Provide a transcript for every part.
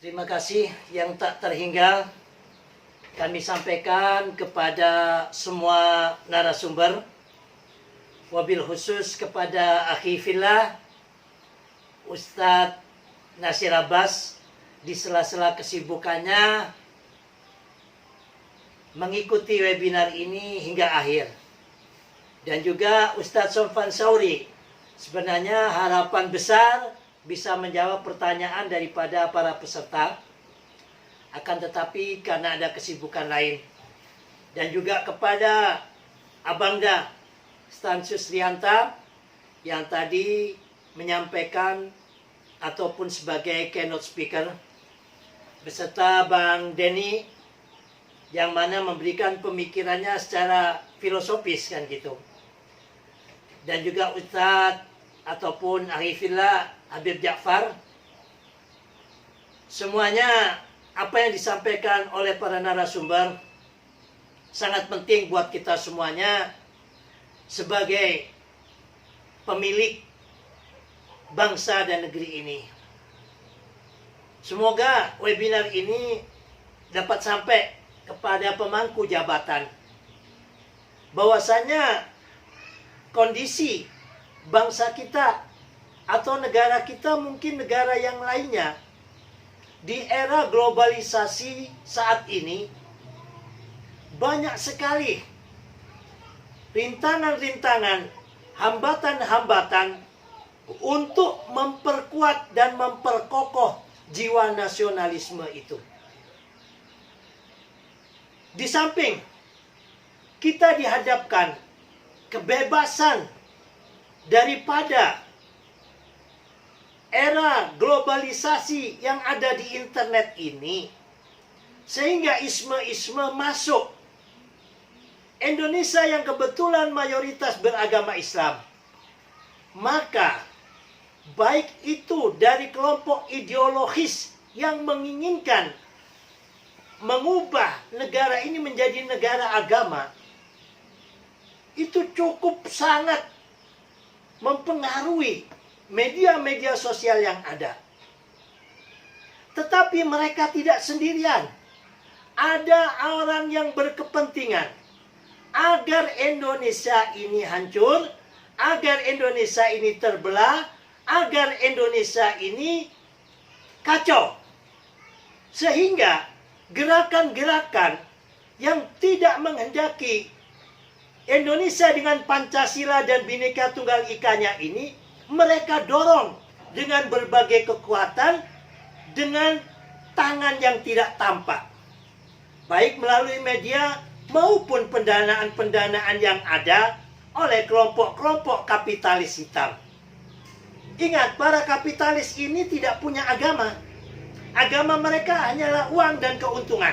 Terima kasih yang tak terhingga kami sampaikan kepada semua narasumber, wabil khusus kepada akhi fillah Ustadz Nasir Abbas di sela-sela kesibukannya mengikuti webinar ini hingga akhir. Dan juga Ustadz Sofwan Sauri, sebenarnya harapan besar bisa menjawab pertanyaan daripada para peserta, akan tetapi karena ada kesibukan lain. Dan juga kepada Abangda Stansius Rianta yang tadi menyampaikan ataupun sebagai keynote speaker, beserta Bang Denny yang mana memberikan pemikirannya secara filosofis kan gitu. Dan juga Ustadz ataupun Arifillah Habib Ja'far, semuanya apa yang disampaikan oleh para narasumber sangat penting buat kita semuanya sebagai pemilik bangsa dan negeri ini. Semoga webinar ini dapat sampai kepada pemangku jabatan bahwasanya kondisi bangsa kita atau negara kita, mungkin negara yang lainnya, di era globalisasi saat ini banyak sekali rintangan-rintangan, hambatan-hambatan untuk memperkuat dan memperkokoh jiwa nasionalisme itu. Di samping kita dihadapkan kebebasan daripada era globalisasi yang ada di internet ini, sehingga isme-isme masuk. Indonesia yang kebetulan mayoritas beragama Islam, maka baik itu dari kelompok ideologis yang menginginkan mengubah negara ini menjadi negara agama, itu cukup sangat mempengaruhi media-media sosial yang ada. Tetapi mereka tidak sendirian. Ada orang yang berkepentingan agar Indonesia ini hancur, agar Indonesia ini terbelah, agar Indonesia ini kacau. Sehingga gerakan-gerakan yang tidak menghendaki Indonesia dengan Pancasila dan Bhinneka Tunggal Ika-nya ini, mereka dorong dengan berbagai kekuatan, dengan tangan yang tidak tampak, baik melalui media maupun pendanaan-pendanaan yang ada oleh kelompok-kelompok kapitalis hitam. Ingat, para kapitalis ini tidak punya agama. Agama mereka hanyalah uang dan keuntungan.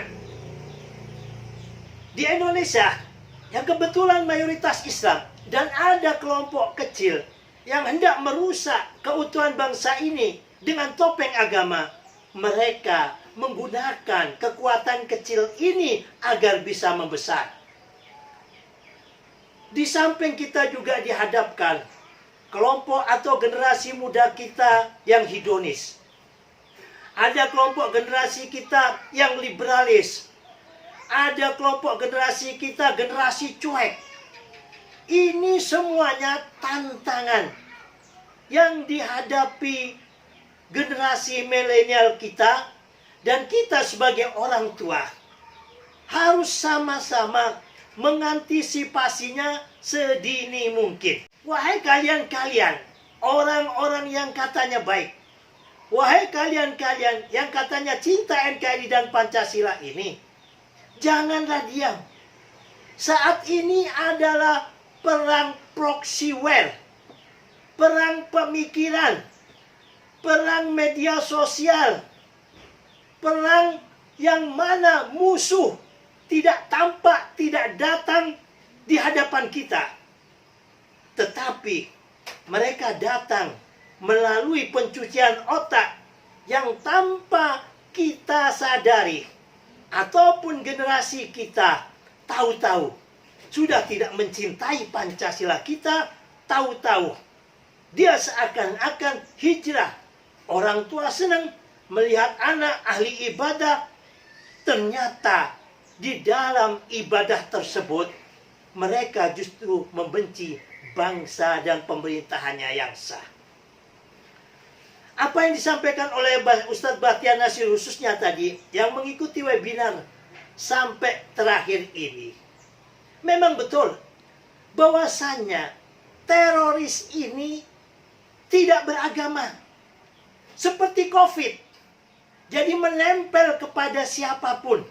Di Indonesia yang kebetulan mayoritas Islam dan ada kelompok kecil yang hendak merusak keutuhan bangsa ini dengan topeng agama, mereka menggunakan kekuatan kecil ini agar bisa membesar. Di samping kita juga dihadapkan kelompok atau generasi muda kita yang hedonis. Ada kelompok generasi kita yang liberalis. Ada kelompok generasi kita generasi cuek. Ini semuanya tantangan yang dihadapi generasi milenial kita, dan kita sebagai orang tua harus sama-sama mengantisipasinya sedini mungkin. Wahai kalian-kalian, orang-orang yang katanya baik, wahai kalian-kalian yang katanya cinta NKRI dan Pancasila ini, janganlah diam. Saat ini adalah perang proxy war, perang pemikiran, perang media sosial, perang yang mana musuh tidak tampak, tidak datang di hadapan kita. Tetapi mereka datang melalui pencucian otak yang tanpa kita sadari, ataupun generasi kita tahu-tahu sudah tidak mencintai Pancasila kita, tahu-tahu dia seakan-akan hijrah. Orang tua senang, melihat anak ahli ibadah, ternyata di dalam ibadah tersebut mereka justru membenci bangsa dan pemerintahannya yang sah. Apa yang disampaikan oleh Ustadz Bahtiar Nasir khususnya tadi yang mengikuti webinar sampai terakhir ini, memang betul bahwasannya teroris ini tidak beragama. Seperti COVID. Jadi menempel kepada siapapun.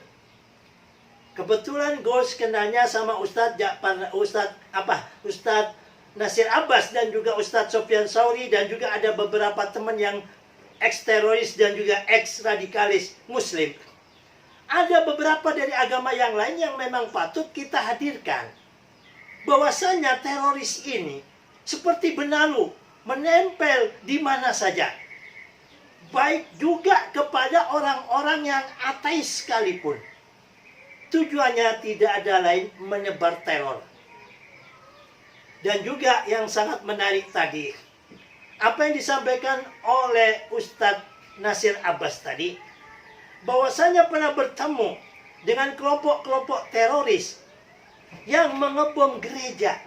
Kebetulan gue kenalnya sama Ustadz Nasir Abbas dan juga Ustadz Sofyan Sauri, dan juga ada beberapa teman yang ex-teroris dan juga ex-radikalis muslim. Ada beberapa dari agama yang lain yang memang patut kita hadirkan. Bahwasanya teroris ini seperti benalu, menempel di mana saja. Baik juga kepada orang-orang yang ateis sekalipun. Tujuannya tidak ada lain menyebar teror. Dan juga yang sangat menarik tadi, apa yang disampaikan oleh Ustadz Nasir Abbas tadi, bahwasanya pernah bertemu dengan kelompok-kelompok teroris yang mengebom gereja,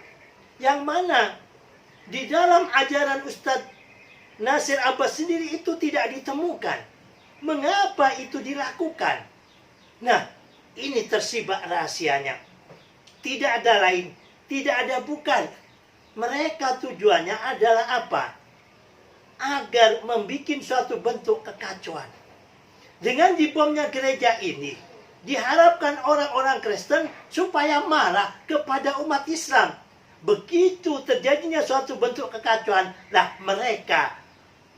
yang mana di dalam ajaran Ustadz Nasir Abbas sendiri itu tidak ditemukan. Mengapa itu dilakukan? Nah, ini tersibak rahasianya. Tidak ada lain, tidak ada bukan. Mereka tujuannya adalah apa? Agar membuat suatu bentuk kekacauan. Dengan dibomnya gereja ini, diharapkan orang-orang Kristen supaya marah kepada umat Islam. Begitu terjadinya suatu bentuk kekacauan, lah mereka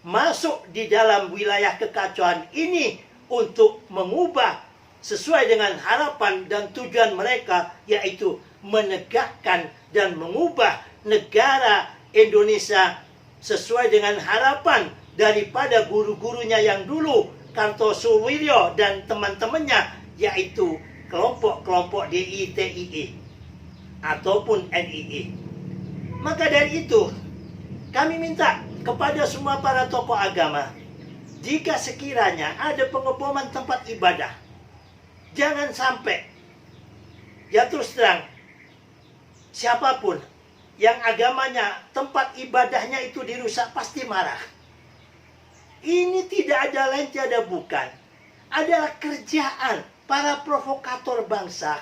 masuk di dalam wilayah kekacauan ini untuk mengubah sesuai dengan harapan dan tujuan mereka, yaitu menegakkan dan mengubah negara Indonesia sesuai dengan harapan daripada guru-gurunya yang dulu, Kartosuwiryo dan teman-temannya, yaitu kelompok-kelompok DITII ataupun NII. Maka dari itu, kami minta kepada semua para tokoh agama, jika sekiranya ada pengeboman tempat ibadah, jangan sampai, ya terus terang, siapapun yang agamanya, tempat ibadahnya itu dirusak pasti marah. Ini tidak ada lain tiada bukan, adalah kerjaan para provokator bangsa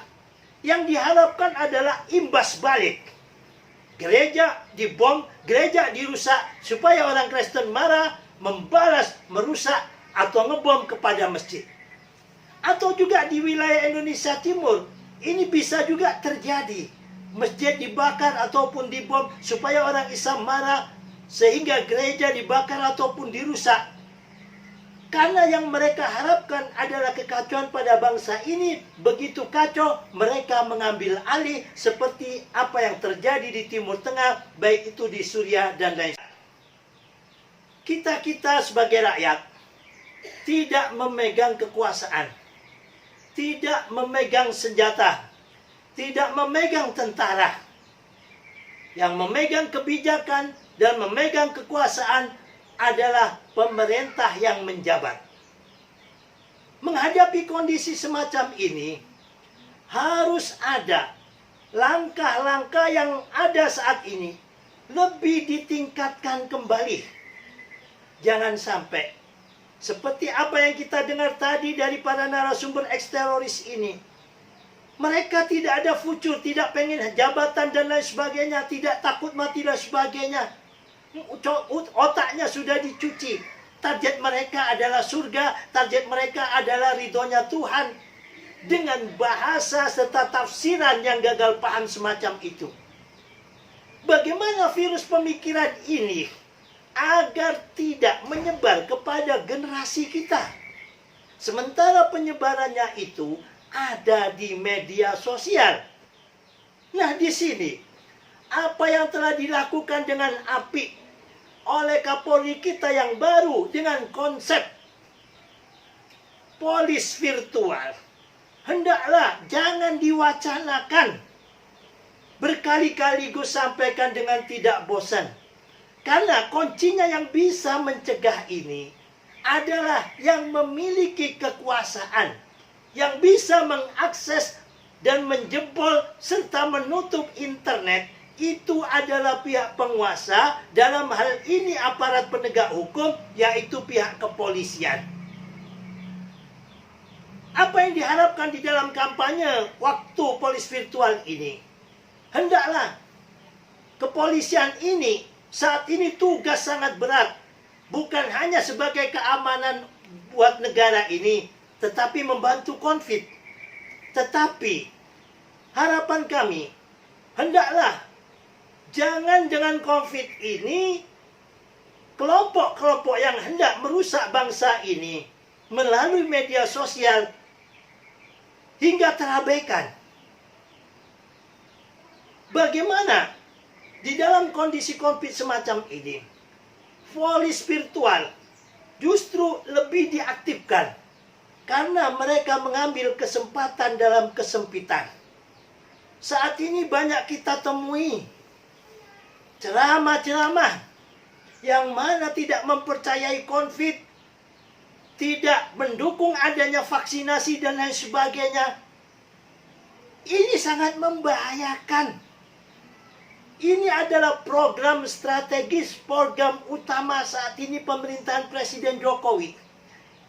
yang diharapkan adalah imbas balik. Gereja dibom, gereja dirusak, supaya orang Kristen marah, membalas, merusak, atau ngebom kepada masjid. Atau juga di wilayah Indonesia Timur, ini bisa juga terjadi. Masjid dibakar ataupun dibom, supaya orang Islam marah, sehingga gereja dibakar ataupun dirusak. Karena yang mereka harapkan adalah kekacauan pada bangsa ini. Begitu kacau, mereka mengambil alih seperti apa yang terjadi di Timur Tengah, baik itu di Suriah dan lain sebagainya. Kita sebagai rakyat tidak memegang kekuasaan, tidak memegang senjata, tidak memegang tentara. Yang memegang kebijakan dan memegang kekuasaan adalah pemerintah yang menjabat. Menghadapi kondisi semacam ini, harus ada langkah-langkah yang ada saat ini lebih ditingkatkan kembali. Jangan sampai seperti apa yang kita dengar tadi dari para narasumber ex-teroris ini. Mereka tidak ada futur, tidak pengen jabatan dan lain sebagainya, tidak takut mati dan sebagainya. Otaknya sudah dicuci. Target mereka adalah surga, target mereka adalah ridhonya Tuhan. Dengan bahasa serta tafsiran yang gagal paham semacam itu. Bagaimana virus pemikiran ini agar tidak menyebar kepada generasi kita? Sementara penyebarannya itu ada di media sosial. Nah, di sini apa yang telah dilakukan dengan apik oleh Kapolri kita yang baru dengan konsep polis virtual, hendaklah jangan diwacanakan. Berkali-kali gue sampaikan dengan tidak bosan. Karena kuncinya yang bisa mencegah ini adalah yang memiliki kekuasaan, yang bisa mengakses dan menjebol serta menutup internet. Itu adalah pihak penguasa, dalam hal ini aparat penegak hukum, yaitu pihak kepolisian. Apa yang diharapkan di dalam kampanye waktu polis virtual ini? Hendaklah kepolisian ini saat ini tugas sangat berat, bukan hanya sebagai keamanan buat negara ini, tetapi membantu konflik. Tetapi harapan kami, hendaklah jangan dengan konflik ini kelompok-kelompok yang hendak merusak bangsa ini melalui media sosial hingga terabaikan. Bagaimana di dalam kondisi konflik semacam ini, polis virtual justru lebih diaktifkan karena mereka mengambil kesempatan dalam kesempitan. Saat ini banyak kita temui ceramah-ceramah yang mana tidak mempercayai konflik, tidak mendukung adanya vaksinasi dan lain sebagainya. Ini sangat membahayakan. Ini adalah program strategis, program utama saat ini pemerintahan Presiden Jokowi.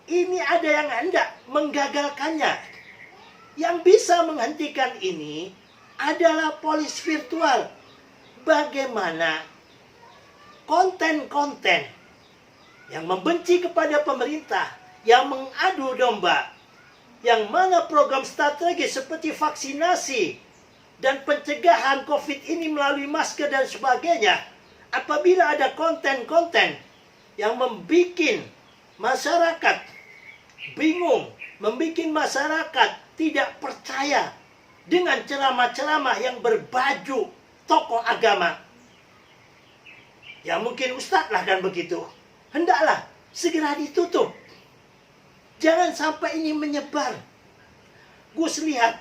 Ini ada yang hendak menggagalkannya. Yang bisa menghentikan ini adalah polis virtual. Bagaimana konten-konten yang membenci kepada pemerintah, yang mengadu domba, yang mana program strategis seperti vaksinasi dan pencegahan COVID ini melalui masker dan sebagainya, apabila ada konten-konten yang membuat masyarakat bingung, membuat masyarakat tidak percaya dengan ceramah-ceramah yang berbaju tokoh agama, ya mungkin ustadz lah kan begitu, hendaklah segera ditutup. Jangan sampai ini menyebar. Gus lihat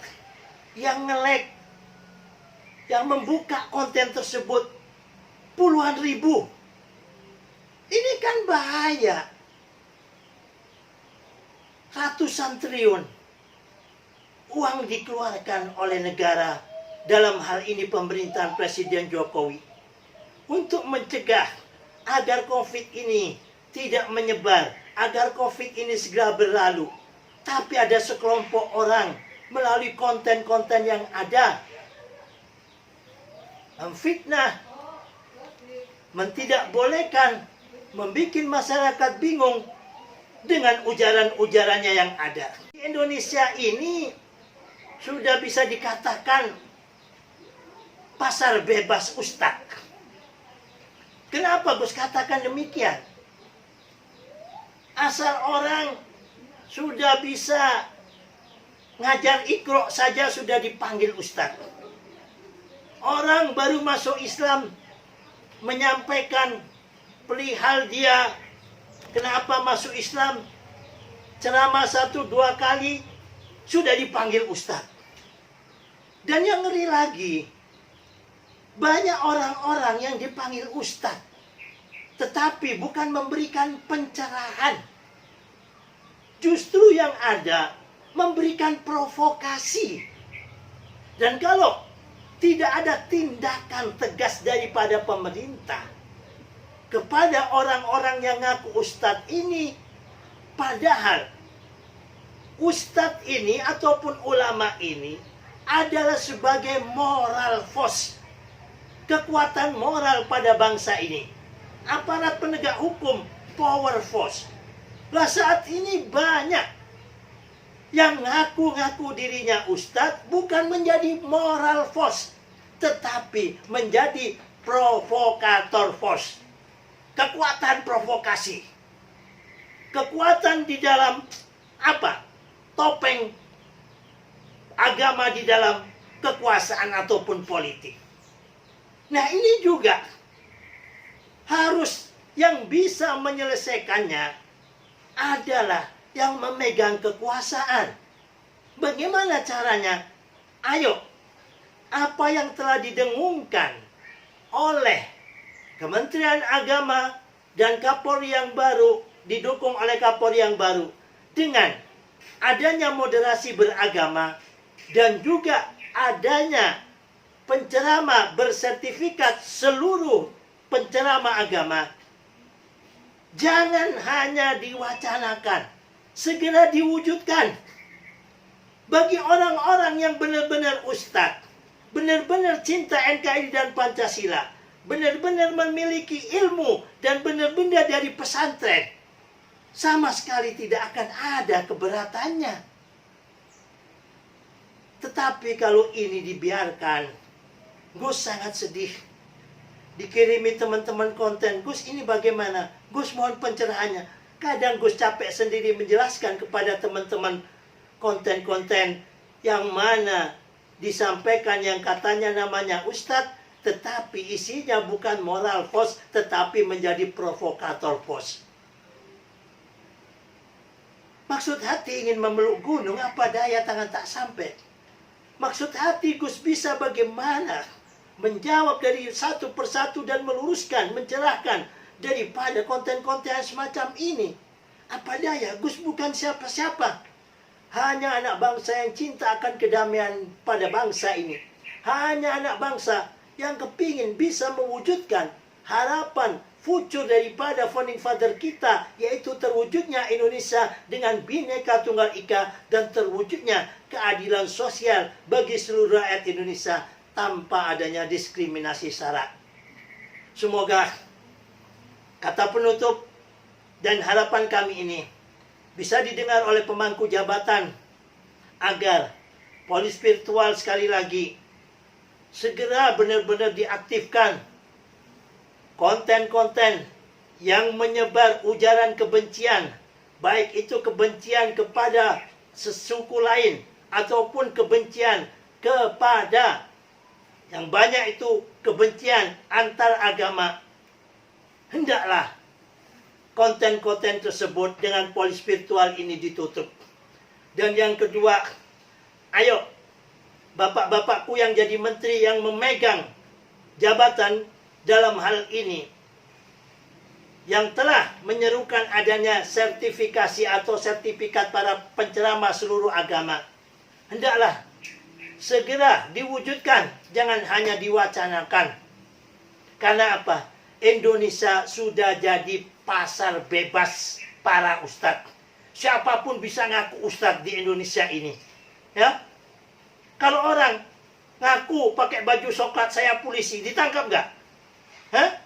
yang nge-like, yang membuka konten tersebut puluhan ribu. Ini kan bahaya. Ratusan triliun uang dikeluarkan oleh negara, dalam hal ini pemerintahan Presiden Jokowi, untuk mencegah agar COVID ini tidak menyebar, agar COVID ini segera berlalu. Tapi ada sekelompok orang melalui konten-konten yang ada memfitnah, mentidakbolehkan, membuat masyarakat bingung dengan ujaran-ujarannya yang ada. Di Indonesia ini sudah bisa dikatakan pasar bebas ustadz. Kenapa Gus katakan demikian? Asal orang sudah bisa ngajar Iqra saja sudah dipanggil ustadz. Orang baru masuk Islam menyampaikan perihal dia kenapa masuk Islam, ceramah 1-2 kali sudah dipanggil ustadz. Dan yang ngeri lagi, banyak orang-orang yang dipanggil ustadz, tetapi bukan memberikan pencerahan. Justru yang ada memberikan provokasi. Dan kalau tidak ada tindakan tegas daripada pemerintah kepada orang-orang yang ngaku ustadz ini, padahal ustadz ini ataupun ulama ini adalah sebagai moral force, kekuatan moral pada bangsa ini. Aparat penegak hukum, power force. Lah saat ini banyak yang ngaku-ngaku dirinya ustadz bukan menjadi moral force, tetapi menjadi provokator force. Kekuatan provokasi. Kekuatan di dalam apa? Topeng agama di dalam kekuasaan ataupun politik. Nah ini juga harus yang bisa menyelesaikannya adalah yang memegang kekuasaan. Bagaimana caranya? Ayo, apa yang telah didengungkan oleh Kementerian Agama dan Kapolri yang baru didukung oleh Kapolri yang baru dengan adanya moderasi beragama dan juga adanya penceramah bersertifikat seluruh penceramah agama, jangan hanya diwacanakan, segera diwujudkan. Bagi orang-orang yang benar-benar ustadz, benar-benar cinta NKRI dan Pancasila, benar-benar memiliki ilmu dan benar-benar dari pesantren, sama sekali tidak akan ada keberatannya. Tetapi kalau ini dibiarkan, Gus sangat sedih. Dikirimi teman-teman konten, Gus ini bagaimana? Gus mohon pencerahannya. Kadang Gus capek sendiri menjelaskan kepada teman-teman konten-konten yang mana disampaikan yang katanya namanya Ustadz, tetapi isinya bukan moral post, tetapi menjadi provokator post. Maksud hati ingin memeluk gunung, apa daya tangan tak sampai. Maksud hati Gus bisa bagaimana menjawab dari satu persatu dan meluruskan, mencerahkan daripada konten-konten semacam ini. Apa daya, Gus bukan siapa-siapa. Hanya anak bangsa yang cinta akan kedamaian pada bangsa ini. Hanya anak bangsa yang kepingin bisa mewujudkan harapan future daripada founding father kita, yaitu terwujudnya Indonesia dengan Bhinneka Tunggal Ika dan terwujudnya keadilan sosial bagi seluruh rakyat Indonesia tanpa adanya diskriminasi sara. Semoga kata penutup dan harapan kami ini bisa didengar oleh pemangku jabatan agar polis virtual sekali lagi segera benar-benar diaktifkan. Konten-konten yang menyebar ujaran kebencian, baik itu kebencian kepada sesuku lain ataupun kebencian kepada yang banyak itu kebencian antar agama, hendaklah konten-konten tersebut dengan polis virtual ini ditutup. Dan yang kedua, ayo bapak-bapakku yang jadi menteri yang memegang jabatan dalam hal ini, yang telah menyerukan adanya sertifikasi atau sertifikat para penceramah seluruh agama, hendaklah segera diwujudkan, jangan hanya diwacanakan. Karena apa? Indonesia sudah jadi pasar bebas para ustadz. Siapapun bisa ngaku ustadz di Indonesia ini. Ya, kalau orang ngaku pakai baju coklat saya polisi, ditangkap nggak?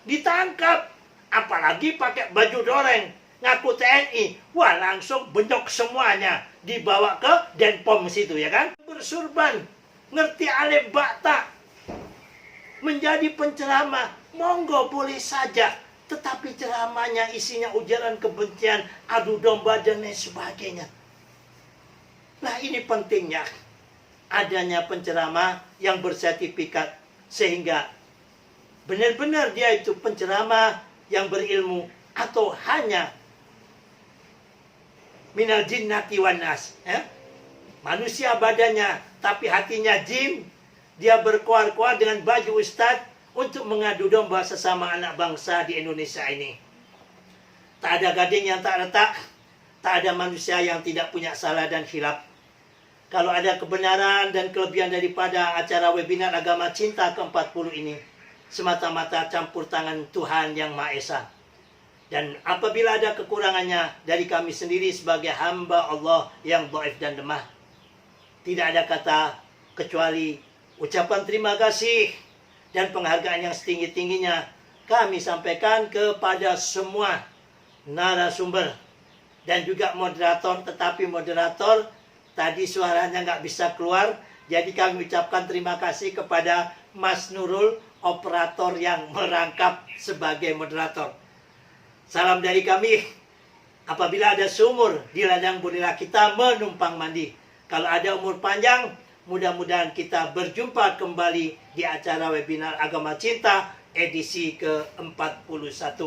Ditangkap. Apalagi pakai baju doreng, ngaku TNI, wah langsung benyok semuanya, dibawa ke Denpom situ, ya kan? Bersurban, ngerti alif bakta, menjadi penceramah, monggo boleh saja. Tetapi ceramahnya isinya ujaran kebencian, adu domba dan lain sebagainya. Nah ini pentingnya adanya penceramah yang bersertifikat, sehingga benar-benar dia itu penceramah yang berilmu atau hanya minal jinnati wan nas, ya? Manusia badannya tapi hatinya jin. Dia berkoar-koar dengan baju ustadz untuk mengadu domba sesama anak bangsa di Indonesia ini. Tak ada gading yang tak retak, tak ada manusia yang tidak punya salah dan khilaf. Kalau ada kebenaran dan kelebihan daripada acara webinar Agama Cinta ke-40 ini, semata-mata campur tangan Tuhan Yang Maha Esa. Dan apabila ada kekurangannya dari kami sendiri sebagai hamba Allah yang dhaif dan lemah, tidak ada kata kecuali ucapan terima kasih dan penghargaan yang setinggi-tingginya kami sampaikan kepada semua narasumber dan juga moderator. Tetapi moderator tadi suaranya nggak bisa keluar, jadi kami ucapkan terima kasih kepada Mas Nurul, operator yang merangkap sebagai moderator. Salam dari kami. Apabila ada sumur di ladang bolehlah kita menumpang mandi. Kalau ada umur panjang, mudah-mudahan kita berjumpa kembali di acara webinar Agama Cinta edisi ke-41.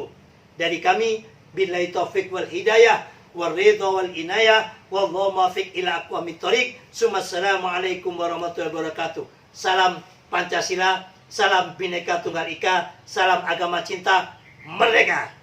Dari kami, billahi taufiq wal hidayah, wal ridha wal inayah, wallahu muwaffiq ila aqwamit thoriq. Assalamualaikum warahmatullahi wabarakatuh. Salam Pancasila, salam Bhinneka Tunggal Ika, salam Agama Cinta, merdeka!